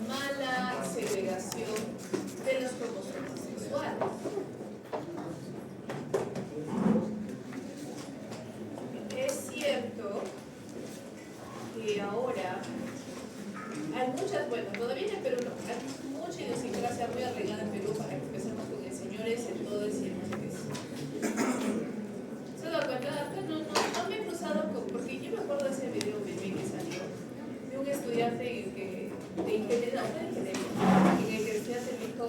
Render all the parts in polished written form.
mala segregación de los cromosomas sexuales. Es cierto que ahora hay muchas, bueno, todavía en Perú no, hay mucha idiosincrasia muy arraigada en Perú para que empecemos con el señor es, el todo es y el no sé qué es. ¿Se da cuenta? Acá no me he cruzado con, porque yo me acuerdo de ese video bebé que salió de un estudiante de ingeniería, en el que el estudiante dijo,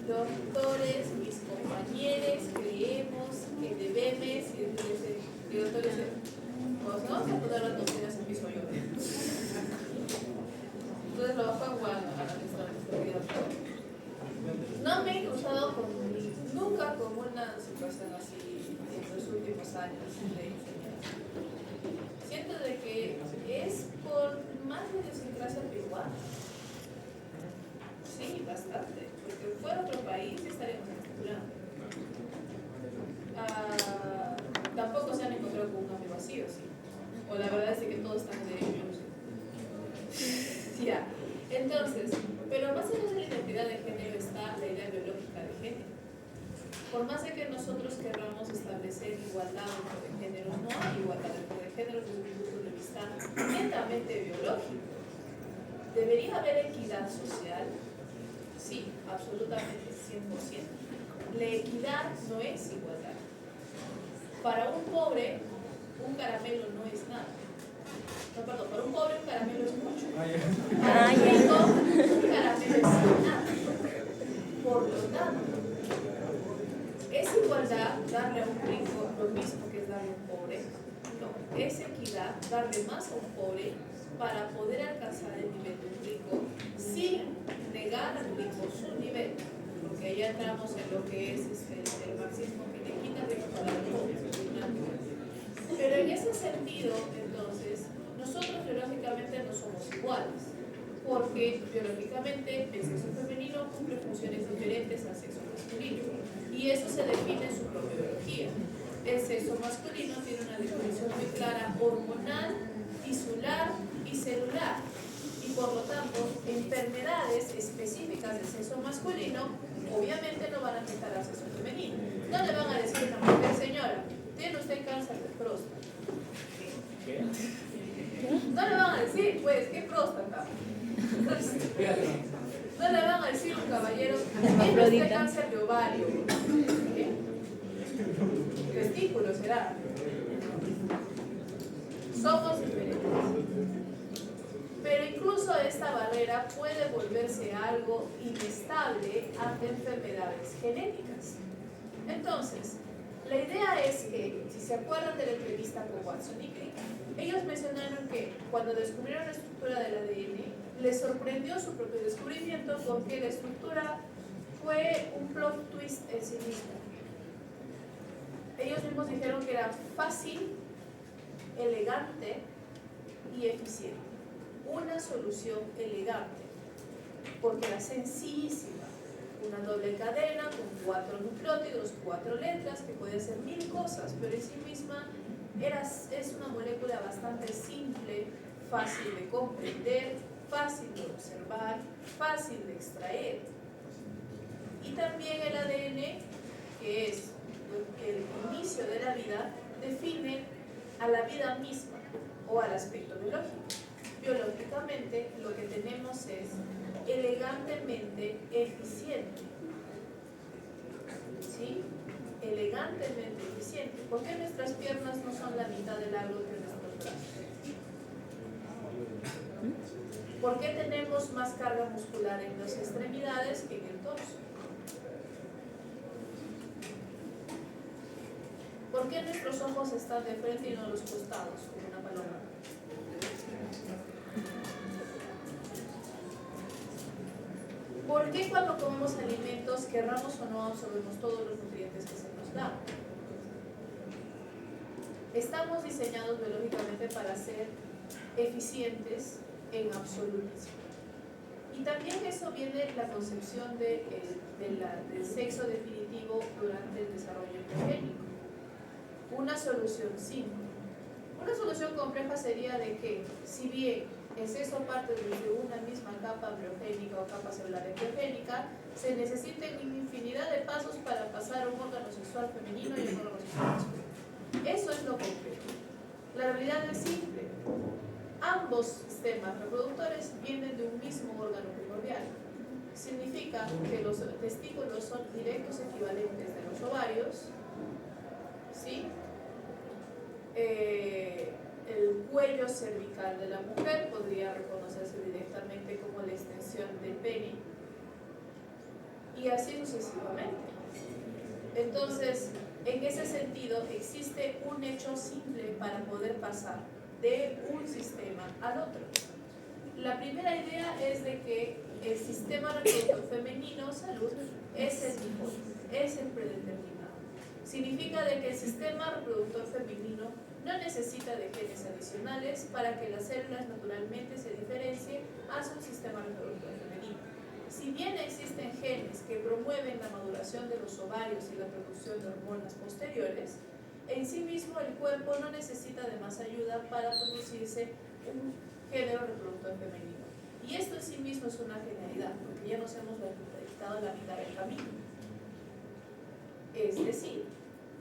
doctores, mis compañeros, creemos que debemos, y el doctor dice, pues no vamos a poner las doctrinas en piso yo. Entonces lo bajó a Juan a la historia. No me he cruzado nunca con una situación así en los últimos años de enseñanza. Siento de que es por más de idiosincrasia peruana. Sí, bastante. Porque fuera otro país estaríamos estructurando. Tampoco se han encontrado con un cambio vacío, sí. O la verdad es que todos están de ellos. Ya. Entonces, pero más allá de la identidad de género está la idea biológica de género. Por más de que nosotros querramos establecer igualdad dentro de géneros, no hay igualdad dentro de géneros desde un punto de vista netamente biológico. ¿Debería haber equidad social? Sí, absolutamente, 100%. La equidad no es igualdad. Para un pobre, un caramelo no es nada. No, perdón, para un pobre un caramelo es mucho. Para un rico un caramelo es nada. Por lo tanto, ¿es igualdad darle a un rico lo mismo que es darle a un pobre? No, es equidad darle más a un pobre para poder alcanzar el nivel de un rico sin negar al rico su nivel, porque ahí entramos en lo que es el marxismo que le quita rico para el pobre. Pero en ese sentido, entonces, nosotros biológicamente no somos iguales, porque biológicamente el sexo femenino cumple funciones diferentes al sexo masculino, y eso se define en su propia biología. El sexo masculino tiene una definición muy clara hormonal, tisular y celular, y por lo tanto, enfermedades específicas del sexo masculino obviamente no van a afectar al sexo femenino. No le van a decir a una mujer, señora, tiene usted cáncer de próstata. ¿Qué? No le van a decir, pues, ¿qué próstata? No le van a decir a un caballero, tiene usted cáncer de ovario. ¿Qué? Testículo será. Somos diferentes. Pero incluso esta barrera puede volverse algo inestable ante enfermedades genéticas. Entonces, la idea es que, si se acuerdan de la entrevista con Watson y Crick, ellos mencionaron que cuando descubrieron la estructura del ADN, les sorprendió su propio descubrimiento porque la estructura fue un plot twist en sí mismo. Ellos mismos dijeron que era fácil, elegante y eficiente. Una solución elegante, porque era sencillísima. Una doble cadena con 4 nucleótidos, 4 letras, que puede ser 1000 cosas, pero en sí misma es una molécula bastante simple, fácil de comprender, fácil de observar, fácil de extraer. Y también el ADN, que es el inicio de la vida, define a la vida misma o al aspecto biológico. Biológicamente, lo que tenemos es elegantemente eficiente. ¿Sí? Elegantemente eficiente. ¿Por qué nuestras piernas no son la mitad de largo que nuestros brazos? ¿Por qué tenemos más carga muscular en las extremidades que en el torso? ¿Por qué nuestros ojos están de frente y no a los costados, como una paloma? ¿Por qué cuando comemos alimentos, querramos o no, absorbemos todos los nutrientes que se nos dan? Estamos diseñados biológicamente para ser eficientes en absolutismo. Y también eso viene de la concepción del sexo definitivo durante el desarrollo embriogénico. Una solución simple. Una solución compleja sería de que, si bien exceso parte desde una misma capa embriogénica o capa celular embriogénica, se necesitan infinidad de pasos para pasar a un órgano sexual femenino y un órgano sexual masculino. Eso es lo complejo. La realidad es simple. Ambos sistemas reproductores vienen de un mismo órgano primordial. Significa que los testículos son directos equivalentes de los ovarios, ¿sí? El cuello cervical de la mujer podría reconocerse directamente como la extensión del pene, y así sucesivamente. Entonces, en ese sentido, existe un hecho simple para poder pasar de un sistema al otro. La primera idea es de que el sistema reproductor femenino, salud, es el mejor, es el predeterminado. Significa de que el sistema reproductor femenino no necesita de genes adicionales para que las células naturalmente se diferencien hacia un sistema reproductor femenino. Si bien existen genes que promueven la maduración de los ovarios y la producción de hormonas posteriores, en sí mismo el cuerpo no necesita de más ayuda para producirse un género reproductor femenino. Y esto en sí mismo es una genialidad, porque ya nos hemos dedicado la mitad del camino. Es decir,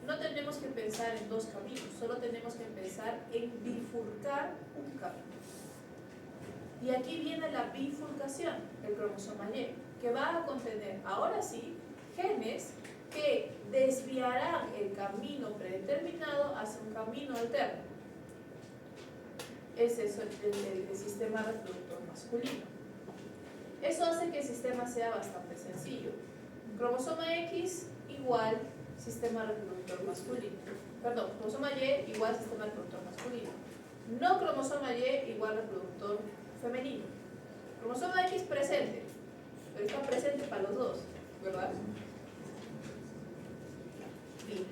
no tenemos que pensar en dos caminos, solo tenemos que pensar en bifurcar un camino. Y aquí viene la bifurcación, el cromosoma Y, que va a contener, ahora sí, genes que desviarán el camino predeterminado hacia un camino alterno. Es eso el sistema reproductor masculino. Eso hace que el sistema sea bastante sencillo. Cromosoma X igual sistema reproductor masculino. Perdón, cromosoma Y igual sistema reproductor masculino. No cromosoma Y igual reproductor femenino. Cromosoma X presente, pero está presente para los dos, ¿verdad? Bien.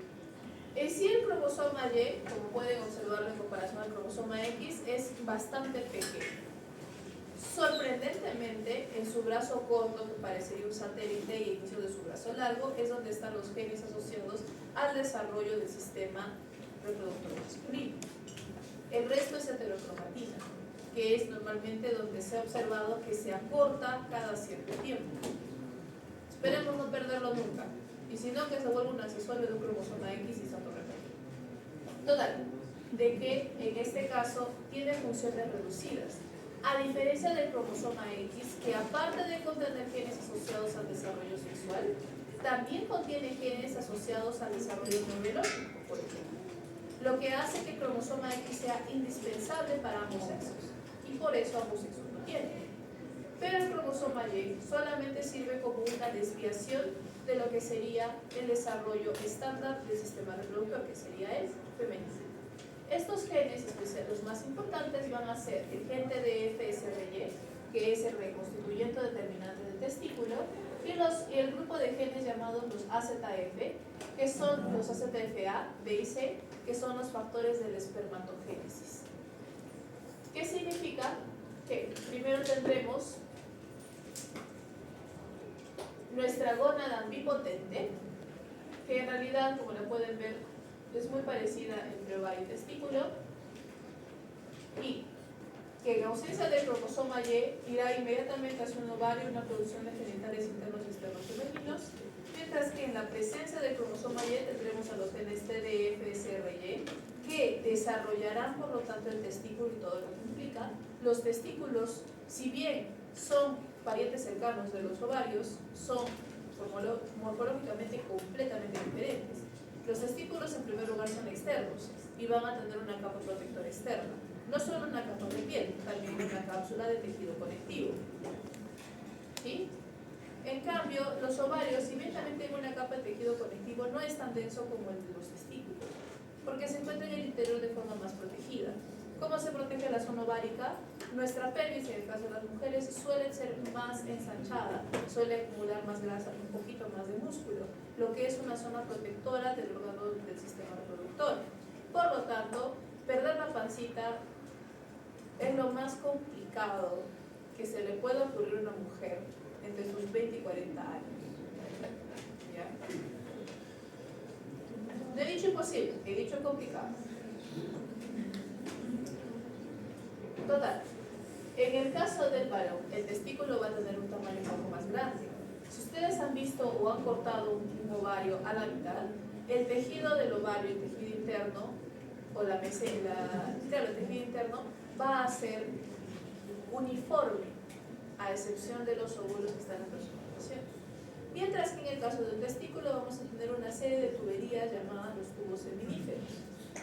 En sí el cromosoma Y, como pueden observarlo en comparación al cromosoma X, es bastante pequeño. Sorprendentemente, en su brazo corto, que parecería un satélite, y el inicio de su brazo largo, es donde están los genes asociados al desarrollo del sistema reproductor masculino. El resto es heterocromatina, que es normalmente donde se ha observado que se acorta cada cierto tiempo. Esperemos no perderlo nunca, y si no, que se vuelva un accesorio de un cromosoma X y santo remedio. Total, de que en este caso tiene funciones reducidas, a diferencia del cromosoma X, que aparte de contener genes asociados al desarrollo sexual, también contiene genes asociados al desarrollo neurológico, por ejemplo, lo que hace que el cromosoma X sea indispensable para ambos sexos, y por eso ambos sexos lo tienen. Pero el cromosoma Y solamente sirve como una desviación de lo que sería el desarrollo estándar del sistema reproductor, que sería el femenino. Estos genes, especialmente los más importantes, van a ser el gen TDF-SRY, que es el reconstituyente determinante del testículo, y el grupo de genes llamados los AZF, que son los AZFA, B y C, que son los factores de la espermatogénesis. ¿Qué significa? Que primero tendremos nuestra gónada ambipotente, que en realidad, como la pueden ver, es muy parecida entre ovario y testículo, y que en ausencia del cromosoma Y irá inmediatamente hacia un ovario una producción de genitales internos y externos femeninos, mientras que en la presencia del cromosoma Y tendremos a los genes TDF-SRY, que desarrollarán por lo tanto el testículo y todo lo que implica. Los testículos, si bien son parientes cercanos de los ovarios, son morfológicamente completamente diferentes. Los testículos en primer lugar son externos y van a tener una capa protectora externa, no solo una capa de piel, también una cápsula de tejido conectivo. ¿Sí? En cambio, los ovarios, si bien también tienen una capa de tejido conectivo, no es tan denso como el de los testículos, porque se encuentra en el interior de forma más protegida. ¿Cómo se protege la zona ovárica? Nuestra pelvis, en el caso de las mujeres, suele ser más ensanchada, suele acumular más grasa, un poquito más de músculo, lo que es una zona protectora del órgano del sistema reproductor. Por lo tanto, perder la pancita es lo más complicado que se le puede ocurrir a una mujer entre sus 20 y 40 años. ¿Ya? No he dicho imposible, he dicho complicado. Total, En el caso del varón, el testículo va a tener un tamaño un poco más grande. Si ustedes han visto o han cortado un ovario a la mitad, el tejido del ovario, el tejido interno, o el tejido interno, va a ser uniforme, a excepción de los óvulos que están en presurización. Mientras que en el caso del testículo vamos a tener una serie de tuberías llamadas los tubos seminíferos,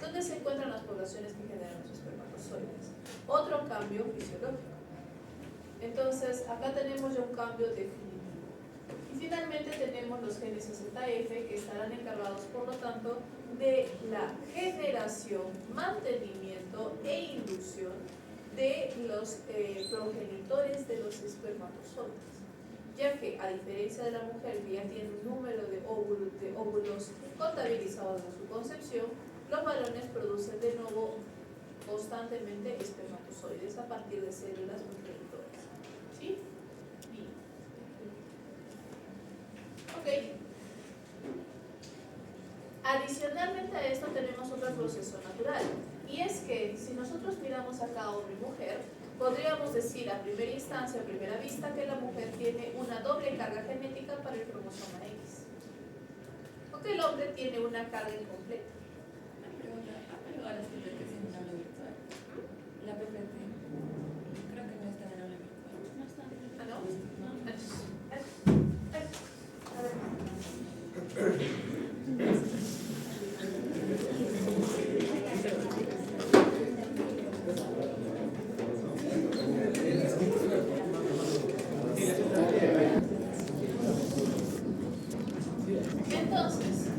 donde se encuentran las poblaciones que generan los espermatozoides. Otro cambio fisiológico. Entonces, acá tenemos ya un cambio definitivo. Y finalmente tenemos los genes ZF que estarán encargados, por lo tanto, de la generación, mantenimiento e inducción de los progenitores de los espermatozoides, ya que a diferencia de la mujer que ya tiene un número de óvulos contabilizados en su concepción, los varones producen de nuevo constantemente espermatozoides a partir de células progenitoras. ¿Sí? Bien. Ok. Adicionalmente a esto tenemos otro proceso natural, y es que si nosotros miramos acá hombre y mujer, podríamos decir a primera instancia, a primera vista, que la mujer tiene una doble carga genética para el cromosoma X, o que el hombre tiene una carga incompleta. Ahora sí creo que sí en el aula virtual. La PPT. Creo que no está en el aula virtual. No está. ¿Ah, no? Entonces,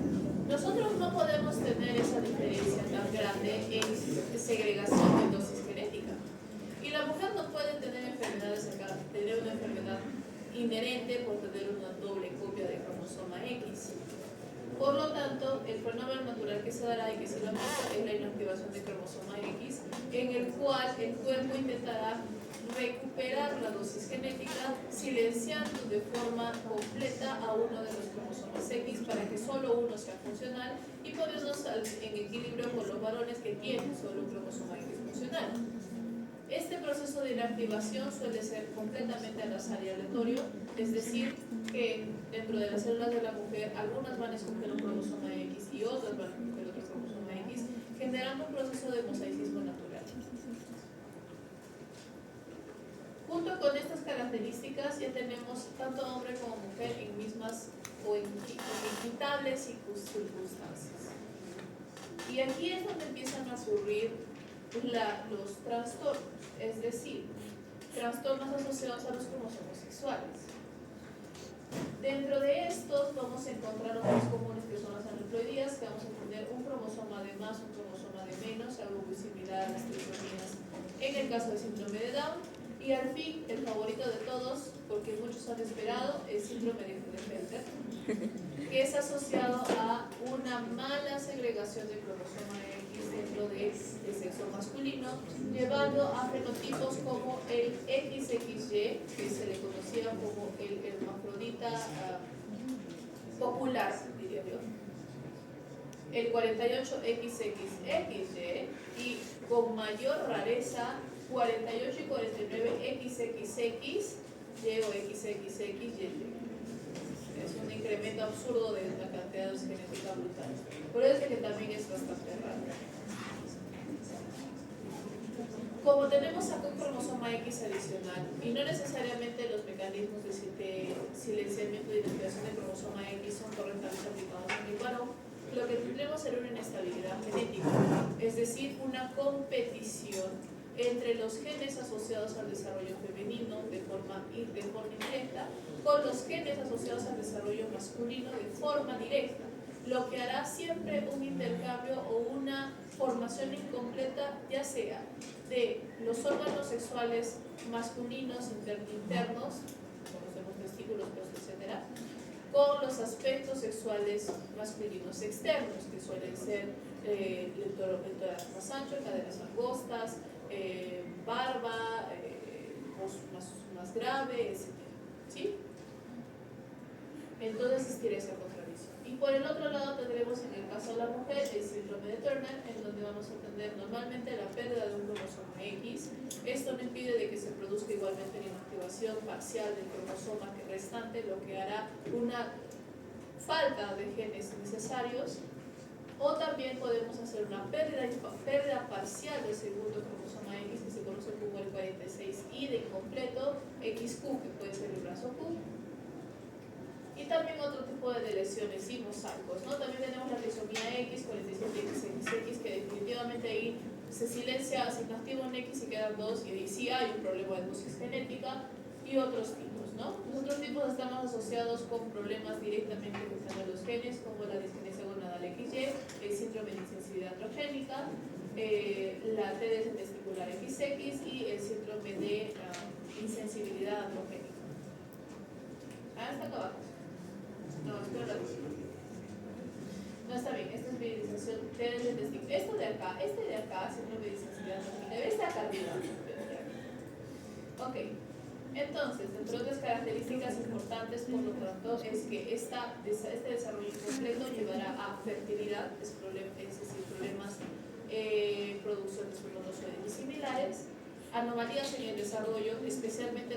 nosotros no podemos tener esa diferencia tan grande en segregación de dosis genética. Y la mujer no puede tener enfermedades acá, tener una enfermedad inherente por tener una doble copia de cromosoma X. Por lo tanto, el fenómeno natural que se dará y que se lo muestra es la inactivación de cromosoma X, en el cual el cuerpo intentará recuperar la dosis genética silenciando de forma completa a uno de los cromosomas X para que solo uno sea funcional y ponernos en equilibrio con los varones que tienen solo un cromosoma X funcional. Este proceso de inactivación suele ser completamente al azar y aleatorio, es decir, que dentro de las células de la mujer algunas van a escoger un cromosoma X y otras van a escoger otro cromosoma X, generando un proceso de mosaicismo natural. Junto con estas características ya tenemos tanto hombre como mujer en mismas o en equitables circunstancias. Y aquí es donde empiezan a ocurrir los trastornos, es decir, trastornos asociados a los cromosomas sexuales. Dentro de estos vamos a encontrar los más comunes, que son las aneuploidías, que vamos a tener un cromosoma de más, un cromosoma de menos, algo muy similar a las trisomías en el caso del síndrome de Down. Y al fin, el favorito de todos, porque muchos han esperado, el síndrome de Klinefelter, que es asociado a una mala segregación de cromosoma X dentro del sexo masculino, llevando a fenotipos como el XXY, que se le conocía como el hermafrodita popular, diría yo, el 48XXXY y con mayor rareza 48 y 49 XXX, Y o XXXY. Es un incremento absurdo de la cantidad de genética brutal. Por eso es que también es bastante raro. Como tenemos acá un cromosoma X adicional y no necesariamente los mecanismos de silenciamiento y identificación del cromosoma X son correctamente aplicados en el varón, lo que tendremos será una inestabilidad genética, es decir, una competición entre los genes asociados al desarrollo femenino de forma indirecta con los genes asociados al desarrollo masculino de forma directa, lo que hará siempre un intercambio o una formación incompleta, ya sea de los órganos sexuales masculinos internos, conocemos testículos, etc., con los aspectos sexuales masculinos externos, que suelen ser el tórax más ancho, caderas angostas, barba, voz más grave, etc. ¿Sí? Entonces existiría esa contradicción. Y por el otro lado tendremos en el caso de la mujer el síndrome de Turner, en donde vamos a tener normalmente la pérdida de un cromosoma X. Esto no impide de que se produzca igualmente la inactivación parcial del cromosoma restante, lo que hará una falta de genes necesarios. O también podemos hacer una pérdida parcial del segundo cromosoma X, que se conoce como el 46I de incompleto, XQ, que puede ser el brazo Q. Y también otro tipo de lesiones y mosaicos, ¿no? También tenemos la trisomía X, 47XX, que definitivamente ahí se silencia, se inactiva un X y quedan dos, y ahí sí hay un problema de dosis genética, y otros tipos, ¿no? Los otros tipos estamos asociados con problemas directamente que están en los genes, como la disgenesia gonadal XY, el síndrome de insensibilidad androgénica, la TDS testicular XX y el síndrome de insensibilidad androgénica. Está acá abajo. No, espera. No está bien, esta es virilización TDS testicular. Este de acá, síndrome de insensibilidad androgénica, debe estar acá arriba. Ok. Entonces, entre otras características importantes, por lo tanto, es que este desarrollo incompleto llevará a fertilidad, es decir, problemas, producción de espermatozoides similares, anomalías en el desarrollo, especialmente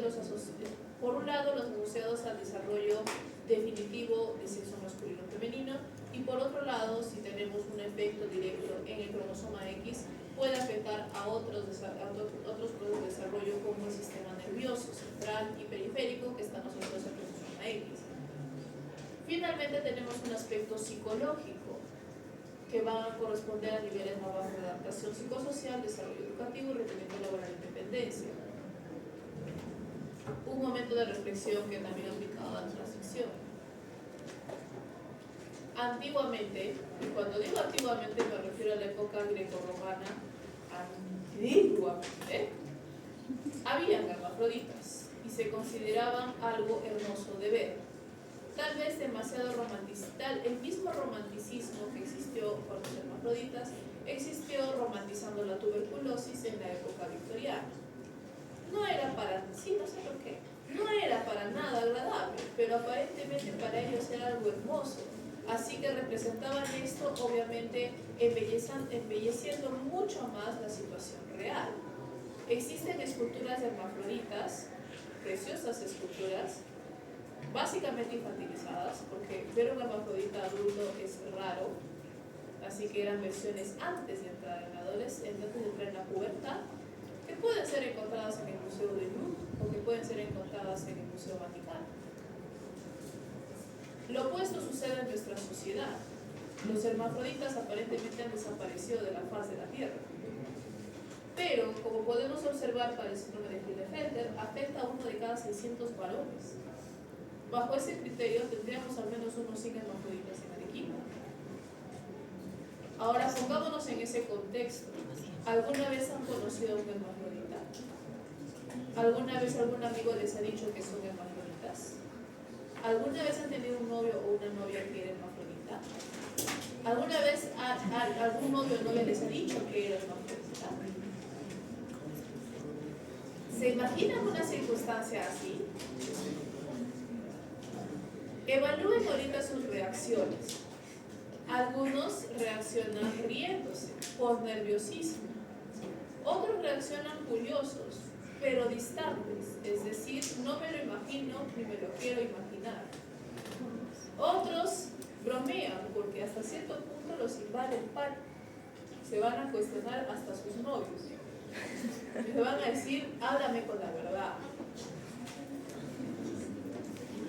por un lado los asociados al desarrollo definitivo de sexo masculino o femenino, y por otro lado, si tenemos un efecto directo en el cromosoma X, puede afectar a otros procesos de desarrollo como el sistema nervioso central y periférico, que están asociados al cromosoma X. Finalmente tenemos un aspecto psicológico que va a corresponder a niveles más bajos de adaptación psicosocial, desarrollo educativo, rendimiento laboral e independencia. Un momento de reflexión que también aplicaba a la transición. Antiguamente, y cuando digo antiguamente me refiero a la época grecorromana, antiguamente, habían hermafroditas y se consideraban algo hermoso de ver. Tal vez demasiado romantizado, el mismo romanticismo que existió con los hermafroditas existió romantizando la tuberculosis en la época victoriana. No era para, sí, no sé por qué, no era para nada agradable, pero aparentemente para ellos era algo hermoso. Así que representaban esto, obviamente, embelleciendo mucho más la situación real. Existen esculturas de hermafroditas, preciosas esculturas, básicamente infantilizadas, porque ver un hermafrodita adulto es raro, así que eran versiones antes de entrar en la adolescencia, antes de entrar en la pubertad, que pueden ser encontradas en el Museo de Louvre o que pueden ser encontradas en el Museo Vaticano. Lo opuesto sucede en nuestra sociedad. Los hermafroditas aparentemente han desaparecido de la faz de la Tierra. Pero, como podemos observar para el síndrome de Klinefelter, afecta a 1 de cada 600 varones. Bajo ese criterio tendríamos al menos unos 100 hermafroditas en Arequipa. Ahora pongámonos en ese contexto. ¿Alguna vez han conocido a un hermafrodita? ¿Alguna vez algún amigo les ha dicho que son hermafroditas? ¿Alguna vez han tenido un novio o una novia que era hermafrodita? ¿Alguna vez algún novio o novia les ha dicho que era hermafrodita? ¿Se imaginan una circunstancia así? Evalúen ahorita sus reacciones. Algunos reaccionan riéndose por nerviosismo. Otros reaccionan curiosos, pero distantes, es decir, no me lo imagino ni me lo quiero imaginar. Otros bromean porque hasta cierto punto los invade el pánico. Se van a cuestionar hasta sus novios. Les van a decir, háblame con la verdad.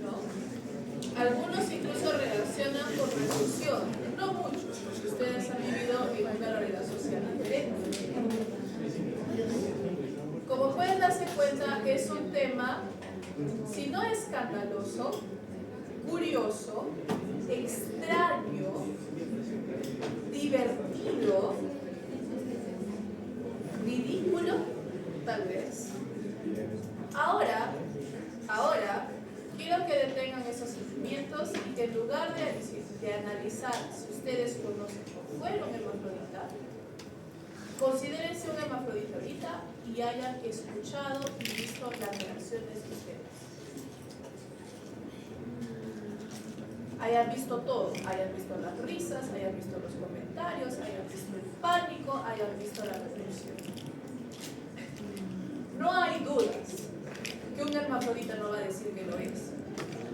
¿No? Algunos incluso reaccionan con repulsión, no muchos, porque ustedes han vivido en una realidad social diferente. Como pueden darse cuenta, es un tema, si no escandaloso, curioso, extraño, divertido, ridículo, tal vez. Ahora, quiero que detengan esos sentimientos y que en lugar de analizar si ustedes conocen o fueron hermafrodita, considérense una hermafrodita ahorita y hayan escuchado y visto las reacciones de ustedes. hayan visto todo, hayan visto las risas, hayan visto los comentarios, hayan visto el pánico, hayan visto la repulsión. No hay dudas que un hermafrodita no va a decir que lo es,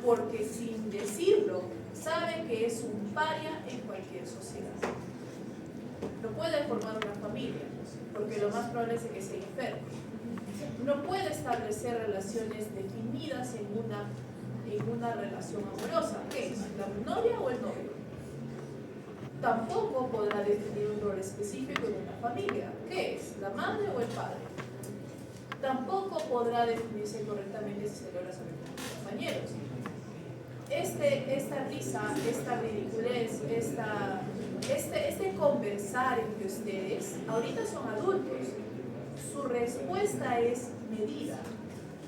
porque sin decirlo sabe que es un paria en cualquier sociedad. No puede formar una familia, porque lo más probable es que se enferme. No puede establecer relaciones definidas en una relación amorosa. ¿Qué es? ¿La novia o el novio? Tampoco podrá definir un rol específico en una familia. ¿Qué es? ¿La madre o el padre? Tampoco podrá definirse correctamente si se logra saber con sus compañeros. Esta risa, esta ridiculez, este conversar entre ustedes, ahorita son adultos. Su respuesta es medida.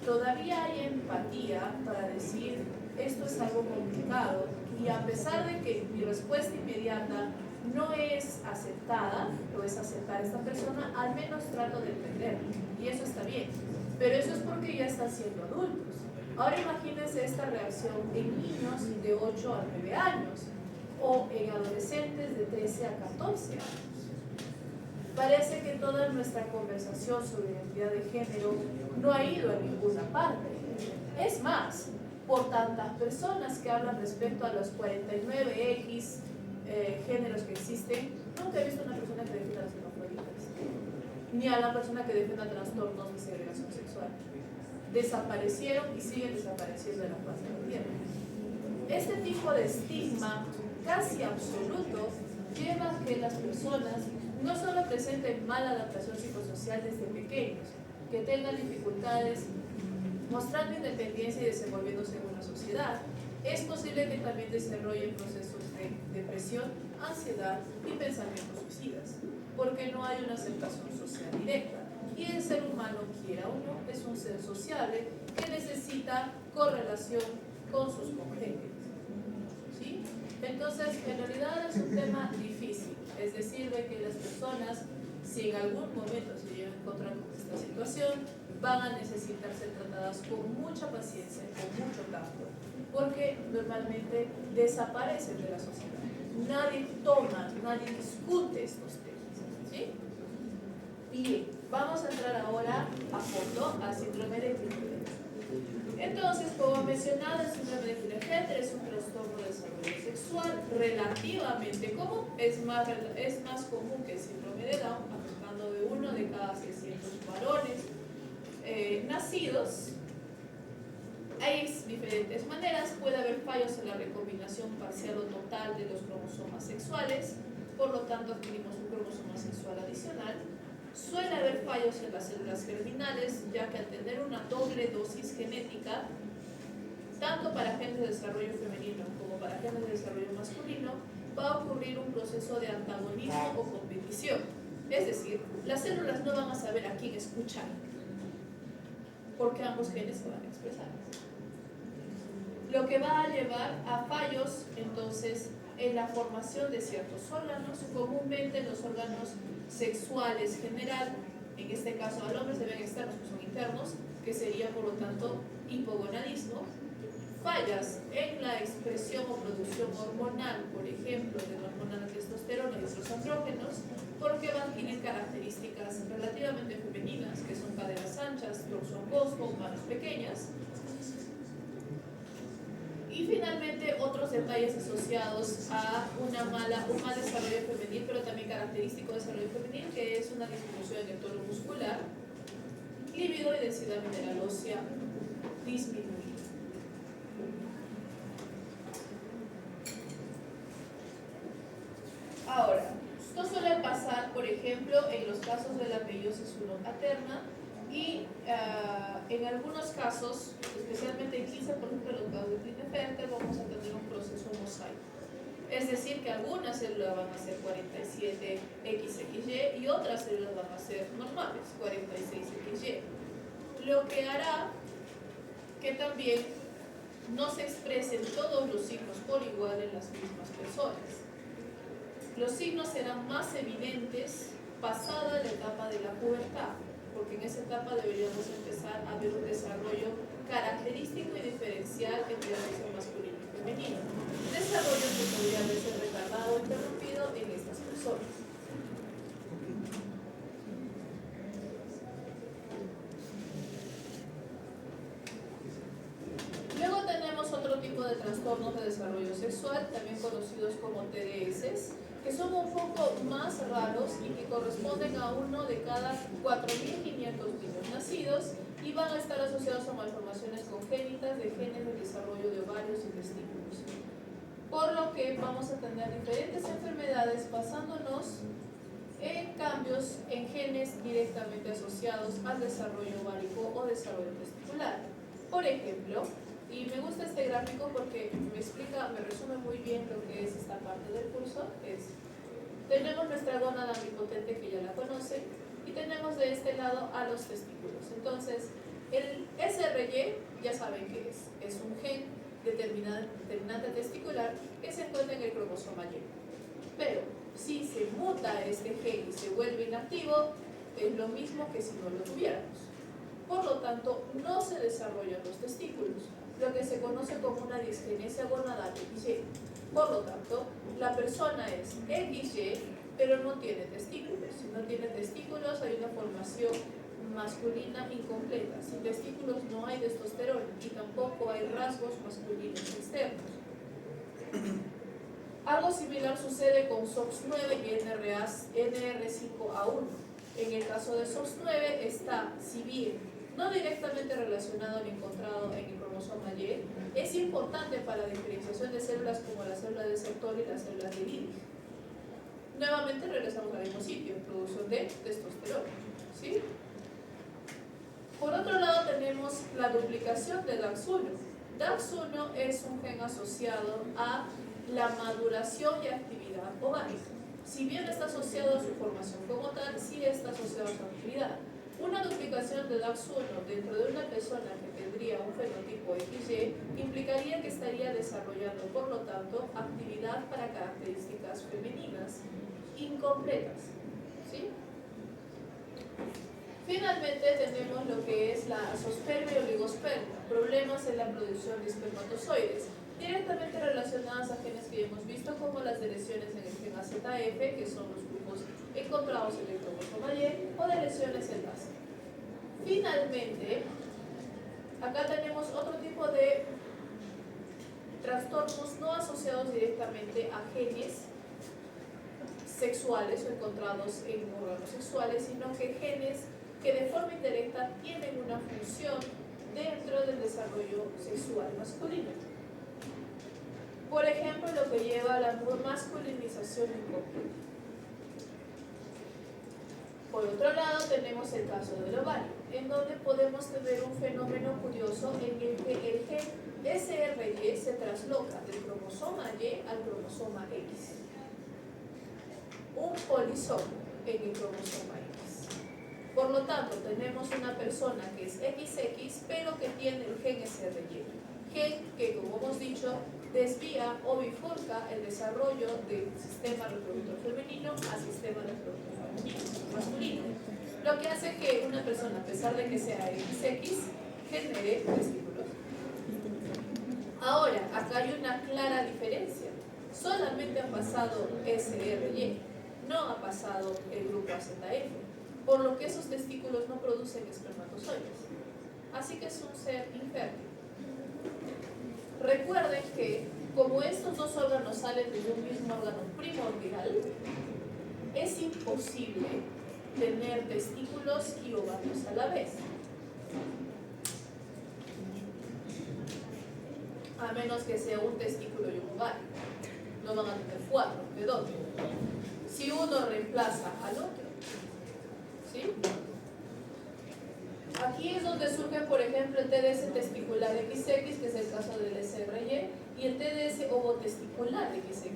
Todavía hay empatía para decir esto es algo complicado, y a pesar de que mi respuesta inmediata no es aceptada, o es aceptar a esta persona, al menos trato de entender, y eso está bien, pero eso es porque ya están siendo adultos. Ahora imagínense esta reacción en niños de 8 a 9 años, o en adolescentes de 13 a 14 años. Parece que toda nuestra conversación sobre identidad de género no ha ido a ninguna parte. Es más, por tantas personas que hablan respecto a los 49X géneros que existen, nunca he visto una persona que defienda las hermafroditas, ni a la persona que defienda trastornos de segregación sexual. Desaparecieron y siguen desapareciendo de la faz de la tierra. Este tipo de estigma casi absoluto lleva a que las personas no solo presenten mala adaptación psicosocial desde pequeños, que tengan dificultades mostrando independencia y desenvolviéndose en una sociedad. Es posible que también desarrollen procesos de depresión, ansiedad y pensamientos suicidas, porque no hay una aceptación social directa. Y el ser humano, quiera o no, es un ser sociable que necesita correlación con sus congéneres. ¿Sí? Entonces, en realidad es un tema difícil, es decir, de que las personas, si en algún momento se llegan a encontrar con esta situación, van a necesitar ser tratadas con mucha paciencia, con mucho tacto, porque normalmente desaparecen de la sociedad. Nadie toma, nadie discute estos temas. ¿Sí? Bien, vamos a entrar ahora a fondo al síndrome de Klinefelter. Entonces, como mencionado, el síndrome de Klinefelter es un trastorno de desarrollo sexual relativamente común. Es más común que el síndrome de Down, afectando de 1 de cada 600 varones nacidos. Hay diferentes maneras. Puede haber fallos en la recombinación parcial o total de los cromosomas sexuales, por lo tanto adquirimos un cromosoma sexual adicional. Suele haber fallos en las células germinales, ya que al tener una doble dosis genética, tanto para genes de desarrollo femenino como para genes de desarrollo masculino, va a ocurrir un proceso de antagonismo o competición. Es decir, las células no van a saber a quién escuchar, porque ambos genes se van a expresar. Lo que va a llevar a fallos, entonces, en la formación de ciertos órganos, comúnmente los órganos sexuales general, en este caso al hombre se ven externos, que son internos, que sería por lo tanto hipogonadismo. Fallas en la expresión o producción hormonal, por ejemplo, de la hormona de testosterona y otros andrógenos, porque van a adquirir características relativamente femeninas, que son caderas anchas, torso angosto, manos pequeñas. Y finalmente otros detalles asociados a un mal desarrollo femenil, pero también característico de desarrollo femenil, que es una disminución en el tono muscular, líbido y densidad mineral ósea disminuida. Ahora, esto suele pasar, por ejemplo, en los casos de la meiosis paterna y en algunos casos, especialmente en 15% de los casos de Klinefelter, vamos a tener un proceso mosaico. Es decir, que algunas células van a ser 47XXY y otras células van a ser normales, 46XY. Lo que hará que también no se expresen todos los signos por igual en las mismas personas. Los signos serán más evidentes pasada la etapa de la pubertad, porque en esa etapa deberíamos empezar a ver un desarrollo característico y diferencial entre el sexo masculino y femenino. cromosomas. Luego tenemos otro tipo de trastornos de desarrollo sexual, también conocidos como TDS, que son un poco más raros y que corresponden a uno de cada 4.500 niños nacidos y van a estar asociados a malformaciones congénitas de genes de desarrollo de ovarios y testículos. Por lo que vamos a tener diferentes enfermedades basándonos en cambios en genes directamente asociados al desarrollo ovárico o desarrollo testicular. Por ejemplo, y me gusta este gráfico porque me resume muy bien lo que es esta parte del curso. Tenemos nuestra gónada omnipotente, que ya la conocen, y tenemos de este lado a los testículos. Entonces, el SRY, ya saben que es un gen determinante testicular que se encuentra en el cromosoma Y. Pero, si se muta este gen y se vuelve inactivo, es lo mismo que si no lo tuviéramos. Por lo tanto, no se desarrollan los testículos, lo que se conoce como una disgenesia gonadal XY. Por lo tanto, la persona es XY, pero no tiene testículos. Si no tiene testículos, hay una formación masculina incompleta. Sin testículos no hay testosterona y tampoco hay rasgos masculinos externos. Algo similar sucede con SOX9 y NR5A1. En el caso de SOX9 está, si bien no directamente relacionado ni encontrado en el cromosoma Y, es importante para la diferenciación de células como la célula de Sertoli y las células de Lillich. Nuevamente regresamos al mismo sitio, producción de testosterona, ¿sí? Por otro lado tenemos la duplicación de DAX1. DAX1 es un gen asociado a la maduración y actividad ovárica. Si bien está asociado a su formación como tal, sí está asociado a su actividad. Una duplicación de DAX1 dentro de una persona que tendría un fenotipo XY implicaría que estaría desarrollando, por lo tanto, actividad para características femeninas incompletas, ¿sí? Finalmente tenemos lo que es la azospermia y oligospermia, problemas en la producción de espermatozoides, directamente relacionadas a genes que ya hemos visto, como las lesiones en el gen AZF, que son los grupos encontrados en el cromosoma Y, o de lesiones en base. Finalmente, acá tenemos otro tipo de trastornos no asociados directamente a genes sexuales o encontrados en órganos sexuales, sino que genes que de forma indirecta tienen una función dentro del desarrollo sexual masculino. Por ejemplo, lo que lleva a la masculinización incompleta. Por otro lado, tenemos el caso del ovario, en donde podemos tener un fenómeno curioso en el que el gen SRY se trasloca del cromosoma Y al cromosoma X. Un polisomo en el cromosoma X. Por lo tanto, tenemos una persona que es XX, pero que tiene el gen SRY. Gen que, como hemos dicho, desvía o bifurca el desarrollo del sistema reproductor femenino a sistema reproductor masculino, lo que hace que una persona, a pesar de que sea XX, genere testículos. Ahora, acá hay una clara diferencia. Solamente ha pasado SRY, no ha pasado el grupo AZF, por lo que esos testículos no producen espermatozoides. Así que es un ser infértil. Recuerden que, como estos dos órganos salen de un mismo órgano primordial, es imposible tener testículos y ovarios a la vez. A menos que sea un testículo y un ovario. No van a tener cuatro, ¿de dónde? Si uno reemplaza al otro. ¿Sí? Aquí es donde surge, por ejemplo, el TDS testicular XX, que es el caso del SRY, y el TDS ovotesticular XX,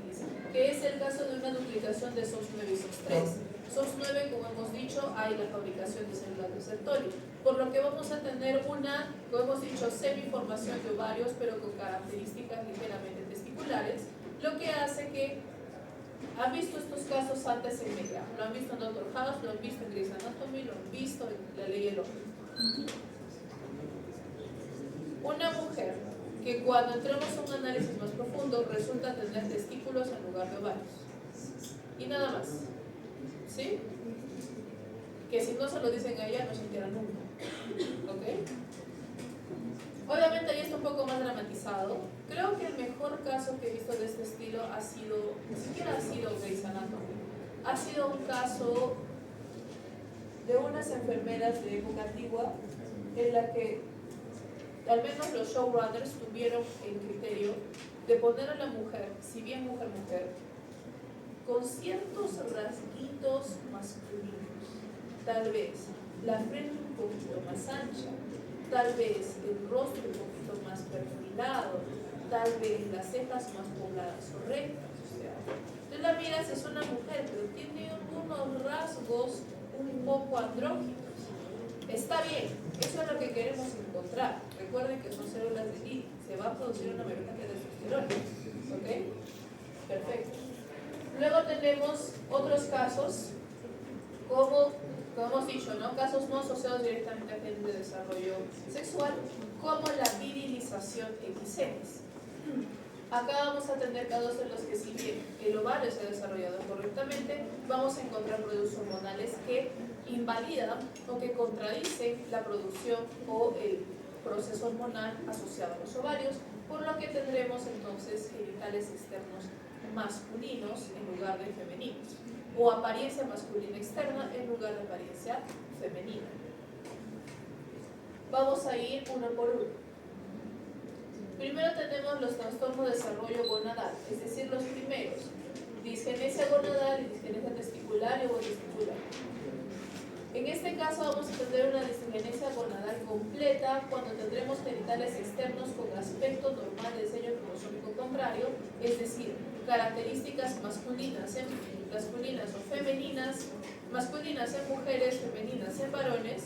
que es el caso de una duplicación de SOX9 y SOX3. SOX9, como hemos dicho, hay la fabricación de células de Sertoli, por lo que vamos a tener una, como hemos dicho, semiformación de ovarios, pero con características ligeramente testiculares, lo que hace que, ¿han visto estos casos antes en media? Lo han visto en Dr. House, lo han visto en Grey's Anatomy, lo han visto en La Ley y el Orden. Una mujer que cuando entramos a un análisis más profundo resulta tener testículos en lugar de ovarios. y nada más. ¿Sí? Que si no se lo dicen a ella, no se enteran nunca. ¿Ok? Obviamente ahí está un poco más dramatizado. Creo que el mejor caso que he visto de este estilo ha sido, ni siquiera ha sido Grey's Anatomy, ha sido un caso de unas enfermeras de época antigua en la que al menos los showrunners tuvieron el criterio de poner a la mujer, si bien mujer, con ciertos rasguitos masculinos. Tal vez la frente un poquito más ancha, tal vez el rostro un poquito más perfilado, tal vez las cejas más pobladas o rectas. O sea, tú la miras, es una mujer, pero tiene unos rasgos un poco andróginos. Está bien, eso es lo que queremos encontrar. Recuerden que son células de Lilly, se va a producir una mayor cantidad de testosterona. ¿Ok? Perfecto. Luego tenemos otros casos, como hemos dicho, ¿no? Casos no asociados directamente a genes de desarrollo sexual, como la virilización XX. Acá vamos a tener casos en los que, si bien el ovario se ha desarrollado correctamente, vamos a encontrar productos hormonales que invalidan o que contradicen la producción o el proceso hormonal asociado a los ovarios, por lo que tendremos entonces genitales externos masculinos en lugar de femeninos, o apariencia masculina externa en lugar de apariencia femenina. Vamos a ir uno por uno. Primero tenemos los trastornos de desarrollo gonadal, es decir, los primeros: disgenesia gonadal y disgenesia testicular y ovotesticular. En este caso vamos a tener una disgenesia gonadal completa cuando tendremos genitales externos con aspecto normal de diseño cromosómico contrario, es decir, características masculinas o femeninas, masculinas en mujeres, femeninas en varones,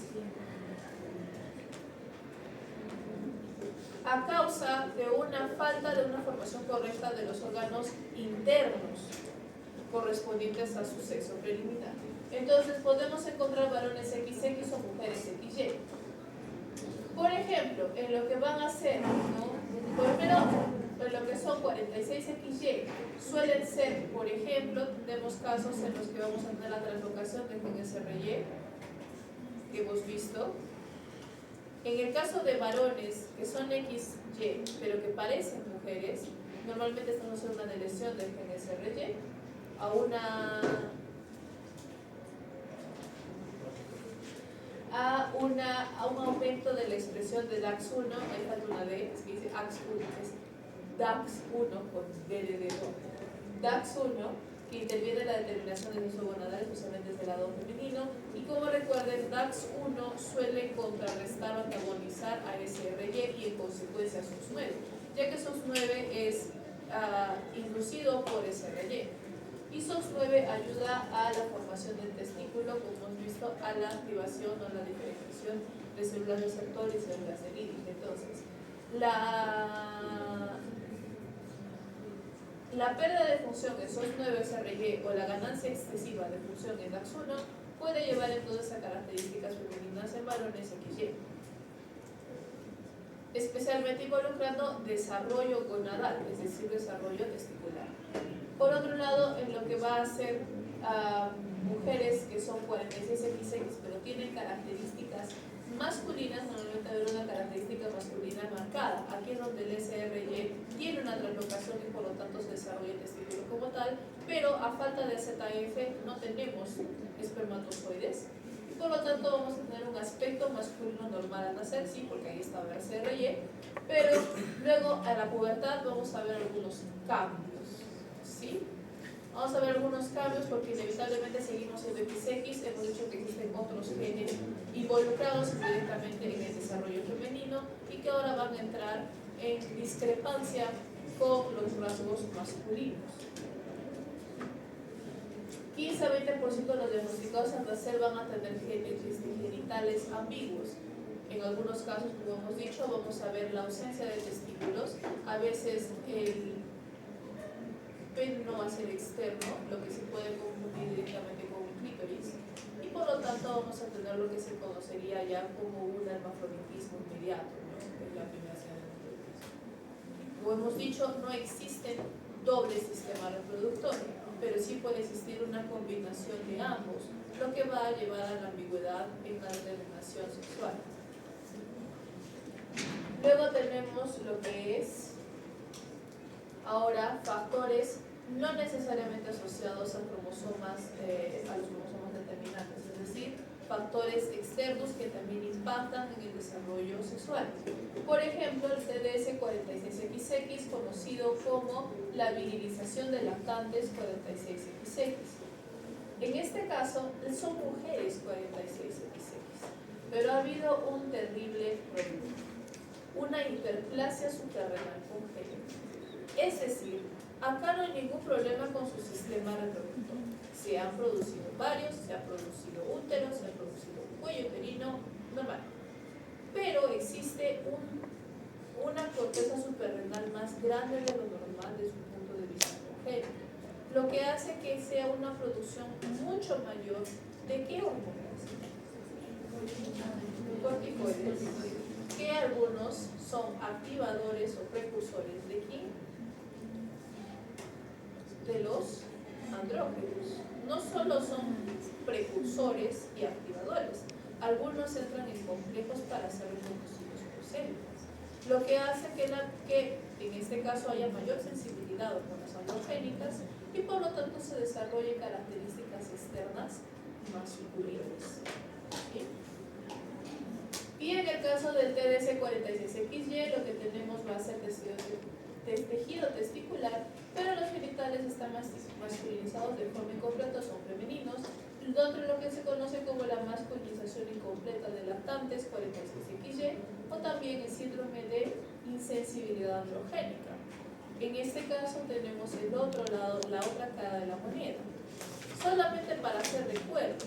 a causa de una falta de una formación correcta de los órganos internos correspondientes a su sexo preliminar. Entonces podemos encontrar varones XX o mujeres XY. Por ejemplo, en lo que van a ser, ¿no? Primero, en lo que son 46XY, suelen ser, por ejemplo, tenemos casos en los que vamos a tener la translocación de gen SRY, que hemos visto. En el caso de varones que son XY, pero que parecen mujeres, normalmente estamos en una deleción del gen SRY a un aumento de la expresión de DAX1, ahí falta una D, es que dice AX1, es DAX1 con D de dedo, DAX1, que interviene en la determinación del uso gonadal, especialmente desde el lado femenino, y como recuerden, DAX1 suele contrarrestar o antagonizar a SRY y en consecuencia a SOX9, ya que SOX9 es inducido por SRY. Y SOX9 ayuda a la formación del testículo, como hemos visto, a la activación o la diferenciación de células receptor y células de Lilly. Entonces, la pérdida de función en SOX9-SRY o la ganancia excesiva de función en DAX1 puede llevar entonces a características femeninas en varones XY, especialmente involucrando desarrollo gonadal, es decir, desarrollo testicular. Por otro lado, en lo que va a ser mujeres que son 46XX pero tienen características masculinas, normalmente habrá una característica masculina marcada. Aquí es donde el SRY tiene una translocación y por lo tanto se desarrolla el testículo como tal, pero a falta de ZF no tenemos espermatozoides y por lo tanto vamos a tener un aspecto masculino normal al nacer, sí, porque ahí está el SRY, pero luego a la pubertad vamos a ver algunos cambios, ¿sí? Vamos a ver algunos cambios porque inevitablemente seguimos siendo XX, hemos dicho que existen otros genes involucrados directamente en el desarrollo femenino y que ahora van a entrar en discrepancia con los rasgos masculinos. 15 a 20% de los diagnosticados al nacer van a tener genitales ambiguos. En algunos casos, como hemos dicho, vamos a ver la ausencia de testículos, a veces el pene no va a ser externo, lo que se puede confundir directamente con un clítoris, y por lo tanto vamos a tener lo que se conocería ya como un hermafroditismo inmediato, ¿no? Que es la primera señal de hermafroditismo. Como hemos dicho, no existen dobles sistemas reproductores. pero sí puede existir una combinación de ambos, lo que va a llevar a la ambigüedad en la determinación sexual. Luego tenemos lo que es ahora factores no necesariamente asociados a los cromosomas determinantes, es decir, factores externos que también impactan en el desarrollo sexual. Por ejemplo, el TDS46XX, conocido como la virilización de lactantes 46XX. En este caso, son mujeres 46XX, pero ha habido un terrible problema, una hiperplasia suprarrenal congénita. Es decir, acá no hay ningún problema con su sistema reproductor. Se han producido varios, se ha producido útero, se ha producido cuello uterino, normal. Pero existe una corteza suprarrenal más grande de lo normal desde un punto de vista congénito, lo que hace que sea una producción mucho mayor de qué hormonas, corticoides, que algunos son activadores o precursores de quién, de los andrógenos. No solo son precursores y activadores, algunos entran en complejos para ser reconocidos por células, lo que hace que en este caso haya mayor sensibilidad a hormonas androgénicas y por lo tanto se desarrollen características externas masculinas. ¿Sí? Y en el caso del TDS46XY, lo que tenemos va a ser tejido testicular, pero los genitales están masculinizados de forma incompleta, son femeninos, dentro de lo que se conoce como la masculinización incompleta de lactantes 46XY o también el síndrome de insensibilidad androgénica. En este caso tenemos el otro lado, la otra cara de la moneda. Solamente para hacer recuerdo,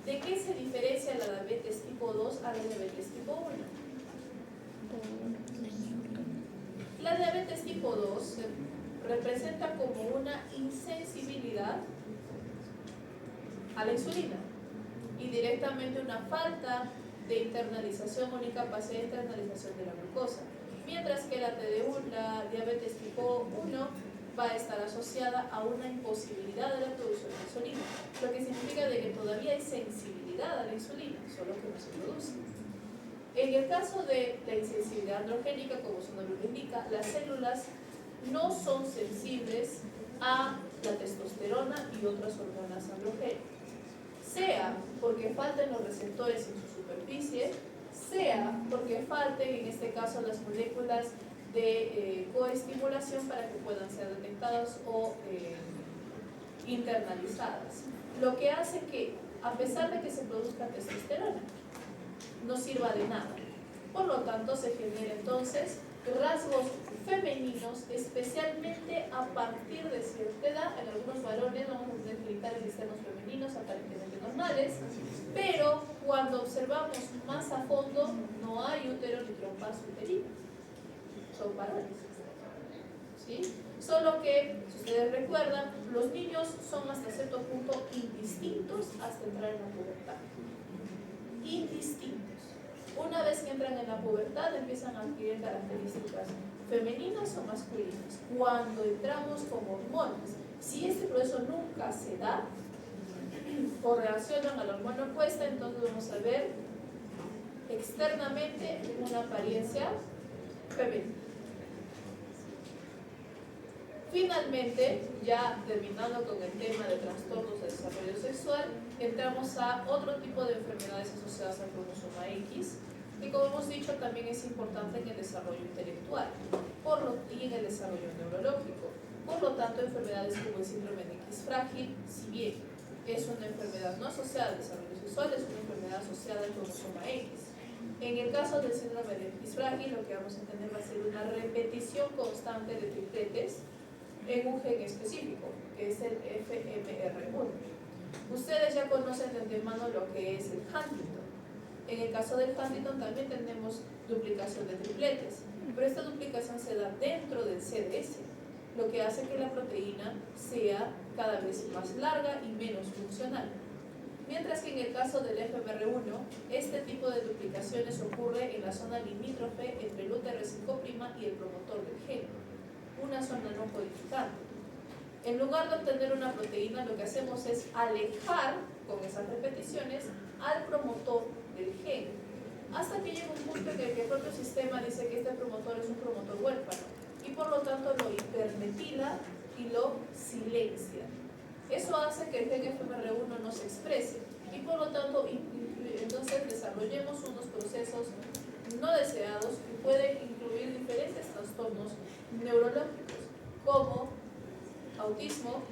¿de qué se diferencia la diabetes tipo 2 a la diabetes tipo 1? La diabetes tipo 2 representa como una insensibilidad a la insulina y directamente una falta de internalización o incapacidad de internalización de la glucosa, mientras que la diabetes tipo 1 va a estar asociada a una imposibilidad de la producción de insulina, lo que significa de que todavía hay sensibilidad a la insulina, solo que no se produce. En el caso de la insensibilidad androgénica, como su nombre lo indica, las células no son sensibles a la testosterona y otras hormonas androgénicas, sea porque falten los receptores en su superficie, sea porque falten en este caso las moléculas de coestimulación para que puedan ser detectadas o internalizadas, lo que hace que a pesar de que se produzca testosterona no sirva de nada. Por lo tanto, se genera entonces rasgos femeninos, especialmente a partir de cierta edad. En algunos varones vamos a tener genitales externos femeninos aparentemente normales, pero cuando observamos más a fondo no hay útero ni trompas uterinas, son varones. ¿Sí? Solo que, si ustedes recuerdan, los niños son hasta cierto punto indistintos hasta entrar en la pubertad. Indistintos. Una vez que entran en la pubertad empiezan a adquirir características femeninas o masculinas. Cuando entramos con hormonas, si este proceso nunca se da o reaccionan a la hormona opuesta, entonces vamos a ver externamente una apariencia femenina. Finalmente, ya terminando con el tema de trastornos de desarrollo sexual, entramos a otro tipo de enfermedades asociadas al cromosoma X, que como hemos dicho también es importante en el desarrollo intelectual y en el desarrollo neurológico. Por lo tanto, enfermedades como el síndrome de X frágil, si bien es una enfermedad no asociada al desarrollo sexual, es una enfermedad asociada al cromosoma X. En el caso del síndrome de X frágil, lo que vamos a tener va a ser una repetición constante de tripletes en un gen específico, que es el FMR1. Ustedes ya conocen de antemano lo que es el Huntington. En el caso del Huntington también tenemos duplicación de tripletes, pero esta duplicación se da dentro del CDS, lo que hace que la proteína sea cada vez más larga y menos funcional. Mientras que en el caso del FMR1, este tipo de duplicaciones ocurre en la zona limítrofe entre el UTR5' y el promotor del gen, una zona no codificante. En lugar de obtener una proteína, lo que hacemos es alejar con esas repeticiones al promotor del gen, hasta que llega un punto en el que el propio sistema dice que este promotor es un promotor huérfano y por lo tanto lo hipermetila y lo silencia. Eso hace que el gen FMR1 no se exprese y por lo tanto entonces desarrollemos unos procesos no deseados que pueden incluir diferentes trastornos neurológicos como autismo,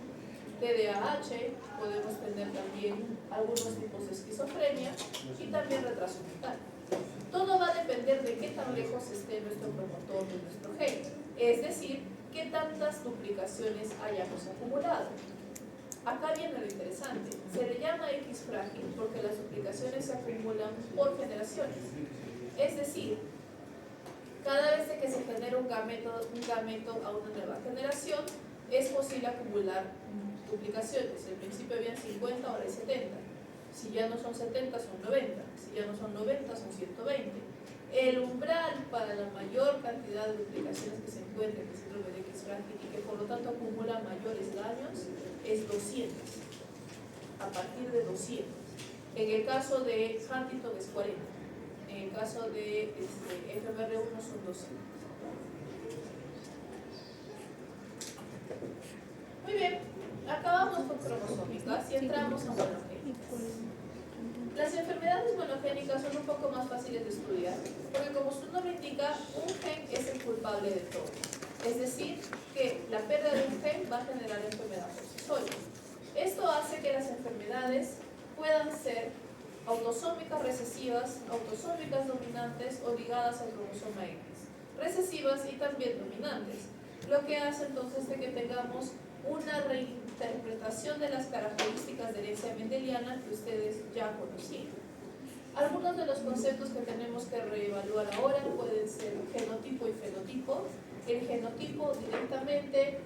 TDAH, podemos tener también algunos tipos de esquizofrenia y también retraso mental. Todo va a depender de qué tan lejos esté nuestro promotor de nuestro gen, es decir, qué tantas duplicaciones hayamos acumulado. Acá viene lo interesante, se le llama X frágil porque las duplicaciones se acumulan por generaciones, es decir, cada vez que se genera un gameto a una nueva generación, es posible acumular duplicaciones. En principio habían 50, ahora hay 70. Si ya no son 70, son 90. Si ya no son 90, son 120. El umbral para la mayor cantidad de duplicaciones que se encuentra en el síndrome de X frágil y que por lo tanto acumula mayores daños es 200. A partir de 200. En el caso de Huntington es 40. En el caso de FMR1 son 200. Muy bien, acabamos con cromosómicas y entramos a monogénicas. Las enfermedades monogénicas son un poco más fáciles de estudiar porque, como su nombre indica, un gen es el culpable de todo. Es decir, que la pérdida de un gen va a generar enfermedad por sí sola. Esto hace que las enfermedades puedan ser autosómicas recesivas, autosómicas dominantes o ligadas al cromosoma X, recesivas y también dominantes, lo que hace entonces de que tengamos una reinterpretación de las características de herencia mendeliana que ustedes ya conocían. Algunos de los conceptos que tenemos que reevaluar ahora pueden ser genotipo y fenotipo. El genotipo directamente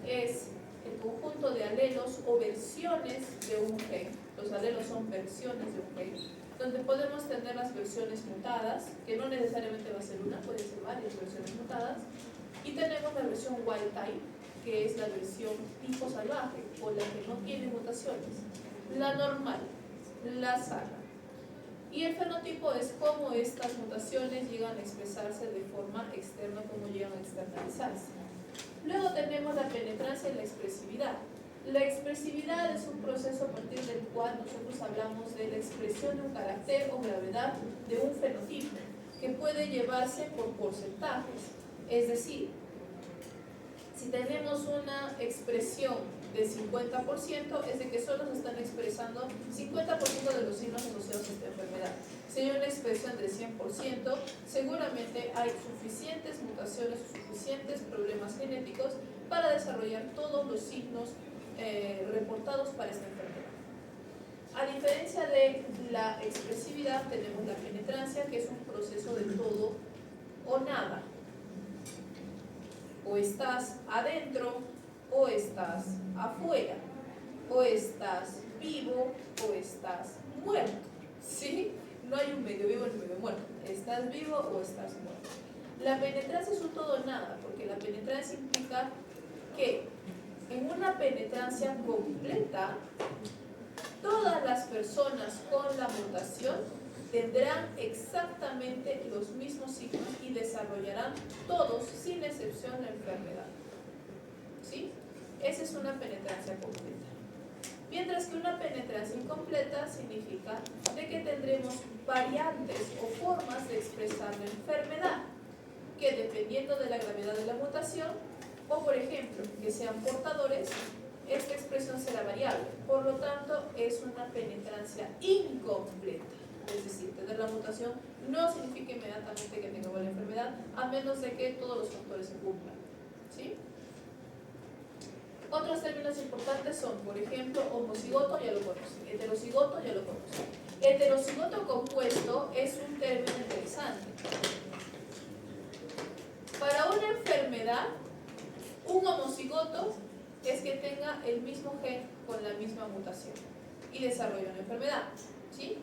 es el conjunto de alelos o versiones de un gen. Los alelos son versiones de un gen, donde podemos tener las versiones mutadas, que no necesariamente va a ser una, pueden ser varias versiones mutadas, y tenemos la versión wild type, que es la versión tipo salvaje, o la que no tiene mutaciones, la normal, la sana. Y el fenotipo es cómo estas mutaciones llegan a expresarse de forma externa, cómo llegan a externalizarse. Luego tenemos la penetrancia y la expresividad. La expresividad es un proceso a partir del cual nosotros hablamos de la expresión de un carácter o gravedad de un fenotipo, que puede llevarse por porcentajes. Es decir, si tenemos una expresión de 50%, es de que solo se están expresando 50% de los signos asociados a esta enfermedad. Si hay una expresión del 100%, seguramente hay suficientes mutaciones o suficientes problemas genéticos para desarrollar todos los signos reportados para esta enfermedad. A diferencia de la expresividad, tenemos la penetrancia, que es un proceso de todo o nada. O estás adentro o estás afuera, o estás vivo o estás muerto, ¿sí? No hay un medio vivo ni un medio muerto, estás vivo o estás muerto. La penetrancia es un todo o nada, porque la penetrancia implica que en una penetrancia completa, todas las personas con la mutación tendrán exactamente los mismos signos y desarrollarán todos, sin excepción, la enfermedad. ¿Sí? Esa es una penetrancia completa. Mientras que una penetrancia incompleta significa de que tendremos variantes o formas de expresar la enfermedad, que dependiendo de la gravedad de la mutación, o por ejemplo, que sean portadores, esta expresión será variable. Por lo tanto, es una penetrancia incompleta. Es decir, tener la mutación no significa inmediatamente que tenga la enfermedad, a menos de que todos los factores se cumplan. ¿Sí? Otros términos importantes son, por ejemplo, homocigoto, ya lo conocen, heterocigoto, ya lo conocen. Heterocigoto compuesto es un término interesante. Para una enfermedad, un homocigoto es que tenga el mismo gen con la misma mutación y desarrolle una enfermedad. ¿Sí?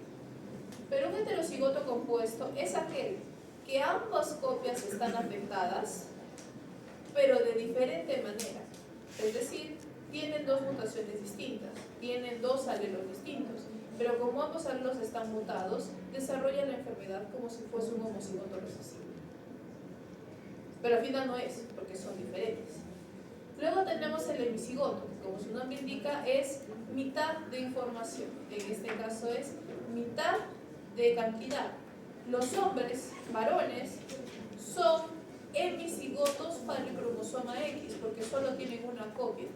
Pero un heterocigoto compuesto es aquel que ambas copias están afectadas, pero de diferente manera. Es decir, tienen dos mutaciones distintas, tienen dos alelos distintos, pero como ambos alelos están mutados, desarrollan la enfermedad como si fuese un homocigoto recesivo. Pero al final no es, porque son diferentes. Luego tenemos el hemicigoto, que como su nombre indica es mitad de información. En este caso es mitad de cantidad. Los hombres, varones, son hemicigotos para el cromosoma X, porque solo tienen una copia.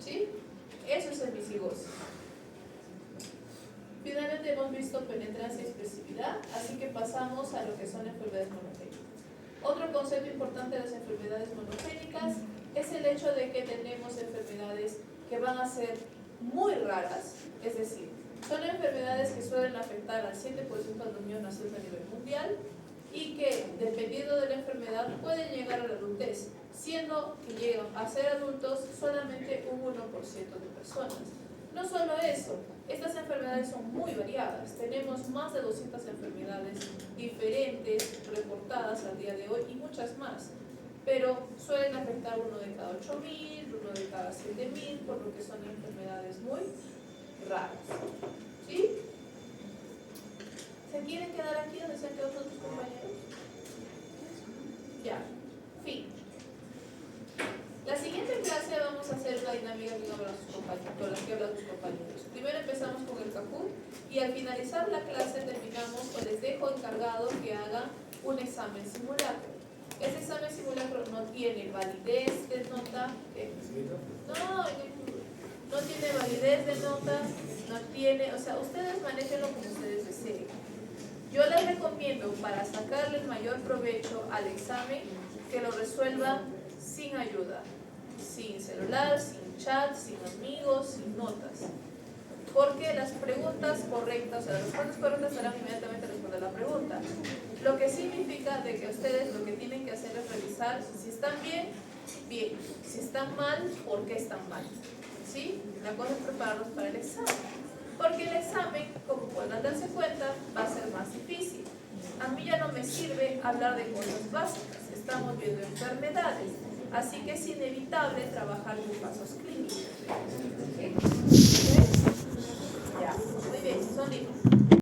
¿Sí? Eso es hemicigosis. Finalmente hemos visto penetrancia y expresividad, así que pasamos a lo que son enfermedades monogénicas. Otro concepto importante de las enfermedades monogénicas es el hecho de que tenemos enfermedades que van a ser muy raras, es decir, son enfermedades que suelen afectar al 7% de los niños nacidos a nivel mundial y que, dependiendo de la enfermedad, pueden llegar a la adultez, siendo que llegan a ser adultos solamente un 1% de personas. No solo eso, estas enfermedades son muy variadas. Tenemos más de 200 enfermedades diferentes reportadas al día de hoy y muchas más. Pero suelen afectar uno de cada 8.000, uno de cada 7.000, por lo que son enfermedades muy raras. ¿Sí? ¿Se quieren quedar aquí donde se han quedado tus compañeros? Ya. Fin. La siguiente clase vamos a hacer una dinámica con la que hablan sus compañeros. Primero empezamos con el Kahoot y al finalizar la clase terminamos o les dejo encargado que hagan un examen simulacro. Este examen simulacro no tiene validez de nota. No tiene validez de nota, no tiene, o sea, ustedes manéjenlo como ustedes deseen. Yo les recomiendo, para sacarle el mayor provecho al examen, que lo resuelvan sin ayuda, sin celular, sin chat, sin amigos, sin notas. Porque las preguntas correctas, o sea, las respuestas correctas serán inmediatamente responder la pregunta. Lo que significa de que ustedes lo que tienen que hacer es revisar si están bien, bien. Si están mal, ¿por qué están mal? ¿Sí? La cosa es prepararlos para el examen. Porque el examen, como pueden darse cuenta, va a ser más difícil. A mí ya no me sirve hablar de cosas básicas. Estamos viendo enfermedades. Así que es inevitable trabajar con casos clínicos. ¿Okay? Ya, muy bien, son libros.